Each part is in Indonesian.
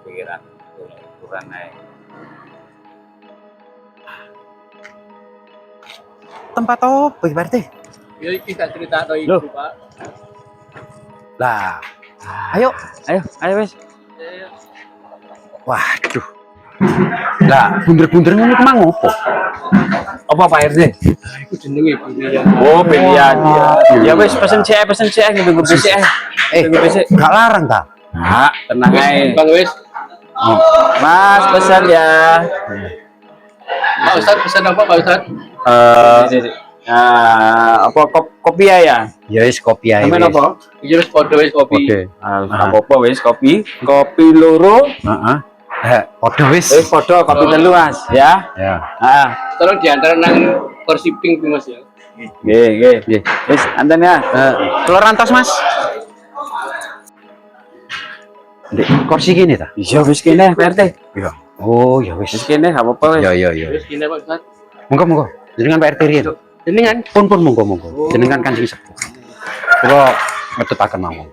pikiran ukuran ae. Tempat apa iki, Pak RT? Ya iki tak critakno iki, Loh. Pak. Lah, ayo. Ayo wis. Waduh. Lah, bunder-bunder ngono ku mang opo? Apa Pak RT? Iku jenenge pilihan. Oh, pilihan. Ya wis pesen CE nunggu BC. Nunggu BC. Gak larang ta? Nah, tenang ae. Bang wis. Mas, pesan ya. Pak Ustaz pesan apa Pak Ustaz? Apa kopi ya? Ya wis kopi ae. Sampeyan apa? Iki wis padha wis kopi. Kode. Apa wis kopi loro. Heeh. Podo wis. Podo kopi telu Mas, ya. Ya. Heeh. Tolong diantar nang kursi pink Mas ya. Nggih. Wis, anten ya. Telur rantos, Mas. Ndek kursi gini ta? Iya wis kene Pak RT. Iya. Oh, ya wis. Wis kene gak apa-apa wis. Ya. Wis kene Pak Ustaz. Monggo. Jenengan Pak RT riyen. Jenengan Pun monggo. Jenengan kan sing sepuh. Kula ngetutaken mawon.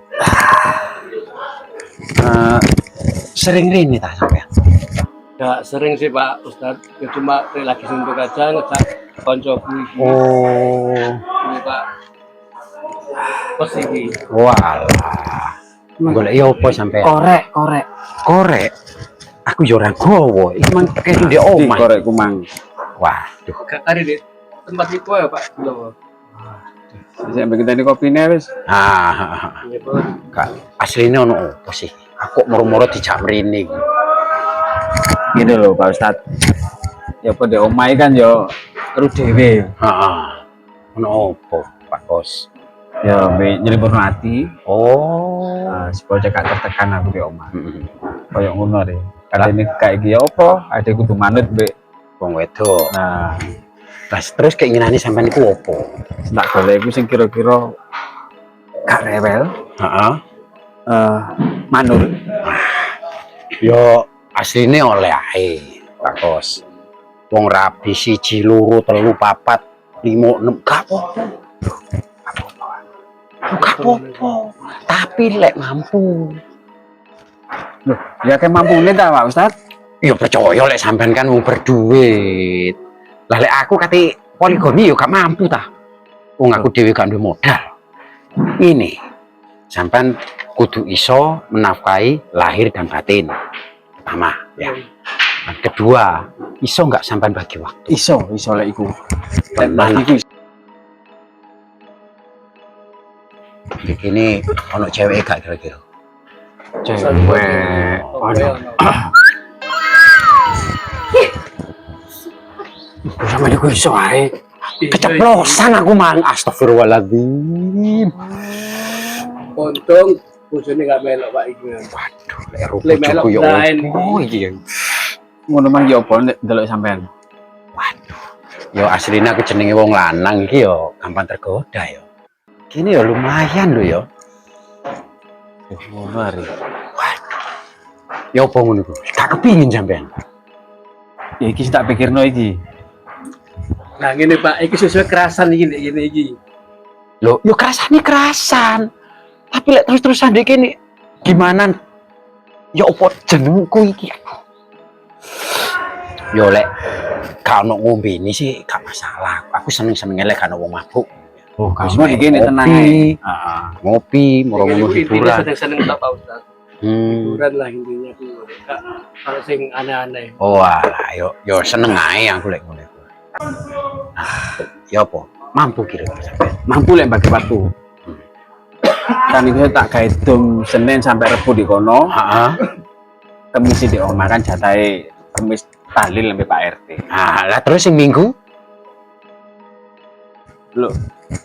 Sering rene ta sampean? gak sering sih Pak Ustaz. Ya cuma lagi suntuk aja ngejak koncoku iki. Oh. Ini Pak. Pos iki. Walah. Golek yo apa sampean? Korek. Aku yo ora gowo. Iki mang kene ndek Di omah. korekku mang. Waduh. Gak kari di tempat iku ya Pak. Lho. Saya bikin tadi kopinya wis. Iya Pak. Kak, asline ono apa sih? Aku moro-moro dijak mrene iki. Gitu loh Pak Ustad. Ya pada omai kan yo terus dewe. Heeh. Ono apa, Pak Kos? Ya nyelipur hati. Oh. Supaya gak tertekan aku di omah. Heeh. Kayak ngono deh. Kali ini kayak gini apa? Ada kudu manut be. Wong wedok. Nah, Terus keinginane sampean iku apa? tak boleh aku sing kira-kira gak rewel. Heeh. Manut. Yo asline oleh ae, Pak Kos. Wong rabi 1, 2, 3, 4, 5, 6 gak apa-apa. Gak apa-apa. Tapi lek mampu. Loh, ya kayak mampu nih tak Pak Ustad? Ya percaya lek sampean kan wong berduit. Lah lek aku kate poligami yo gak mampu ta. Wong aku dhewe gak duwe modal. Ini sampean kudu iso menafkahi lahir dan batin. Pertama, ya. Yang kedua, iso nggak sampean bagi waktu. Iso lek iku. Tenan. Iku Ini ono cewek gak kira-kira? cewek. Aduh. Sama dia iso ae. Keceplosan aku mang. Astagfirullahaladzim. Untung bojone gak melok Pak iki. Waduh, lek Lek melok bojoku yo. lain. Oh iya. Ngono mang ya apa nek delok sampean. Waduh. Yo aslinya aku jenenge wong lanang iki yo gampang tergoda yo. Kini yo lumayan lho yo. Ngono ari. Waduh. Ya apa ngono iku? Tak kepingin sampean. Ya iki tak pikirno iki. Nah ngene Pak, iki sesuai kerasan iki ngene iki. Loh, yo kerasane kerasan. Tapi lek terus-terusan dek ini gimana? Ya opo jenengku iki? Yo lek gak ono ngombe ini sih gak masalah. Aku seneng-seneng lek gak ono wong mabuk. Oh, kamu iki nek tenang ae. Heeh. Ngopi, moro-moro Intinya hiburan. seneng-seneng tak Pak Ustaz. Hiburan lah intinya aku. Gak kalau sing aneh-aneh. Oh, alah, yo seneng ae aku lek ngono. Ya apa? Mampu kira-kira sampean. Mampu lek bagi waktu. Kan itu tak gawe dom Senin sampai Rebo di kono. Heeh. Kemis di omah kan jatahe kemis tahlil sampai Pak RT. Nah, lah terus sing Minggu Loh,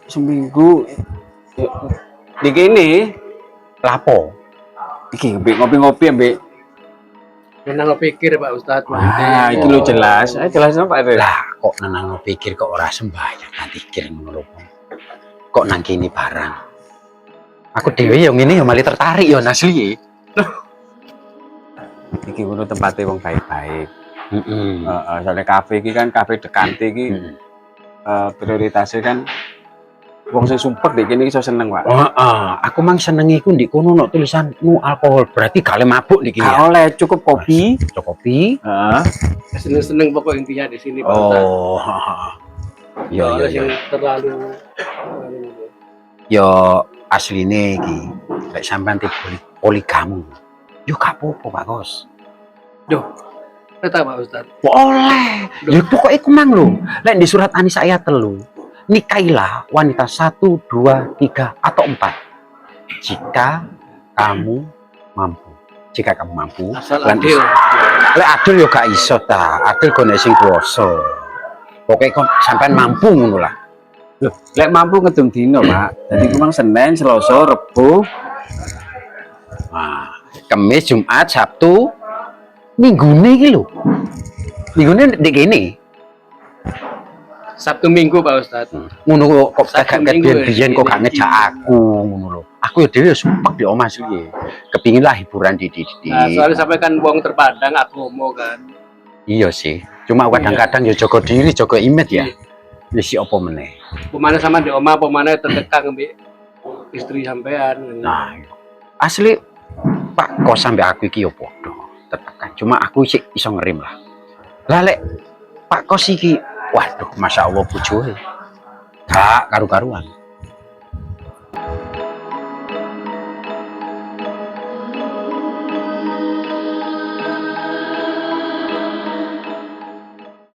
seminggu di kene lapo? iki ngopi-ngopi ambek. Menang pikir Pak Ustaz. Ah, iki lho jelas. Jelas Pak RT. Lah kok nang pikir kok ora sembahyang tak pikir ngono lho. Kok nang kene barang. Aku dhewe yo ngene yo malah tertarik yo asli. Iki ngono tempatnya wong baik-baik. Heeh. Soalnya kafe iki kan kafe dekante iki prioritasnya kan Wong sing sumpek dek kene iso seneng, Pak. Aku mang seneng iku ndek kono no tulisan no alkohol, berarti gale mabuk niki Gak ya. oleh, cukup kopi. Kopi. Heeh. Seneng-seneng pokok intinya di sini Pak Ustad. Oh, Ya, yo yo sing yo. terlalu Yo asline iki lek sampean tipe poligami. Yo gak apa-apa, Pak Kos. Duh, kata Pak Ustad. Boleh. Ya pokoknya iku mang lho. Lek di surat An-Nisa ayat 3, nikailah wanita 1, 2, 3 atau 4 jika kamu mampu. Jika kamu mampu. Asal lan adil. Lek adil yo gak iso ta. Adil gone sing kuwasa. Pokoke kon sampean mampu ngono lah. Loh, lek mampu ngedum dino, Pak. Dadi ku mang Senin, Selasa, Rebo. Nah, Kamis, Jumat, Sabtu, Minggune iki lho. Minggune ndek kene. Sabtu Minggu Pak Ustad. Ngono kok Sabtu gak Minggu biyen kok gak ngejak aku ngono lho. Aku ya dhewe sumpek di omah sih. Kepingin lah hiburan di. Nah, soalnya sampai kan wong terpandang aku mau kan. Iya sih. Cuma kadang-kadang ya jaga diri, jaga image ya. Ya si opo meneh. Pemana sama di oma, pemana tertekan mbek istri sampean. Nah, asli Pak kok sampe aku iki yo padha tetekan. Cuma aku sih iso ngerim lah. Lah lek Pak Kos iki, waduh, masya Allah bojoe. Gak karu-karuan.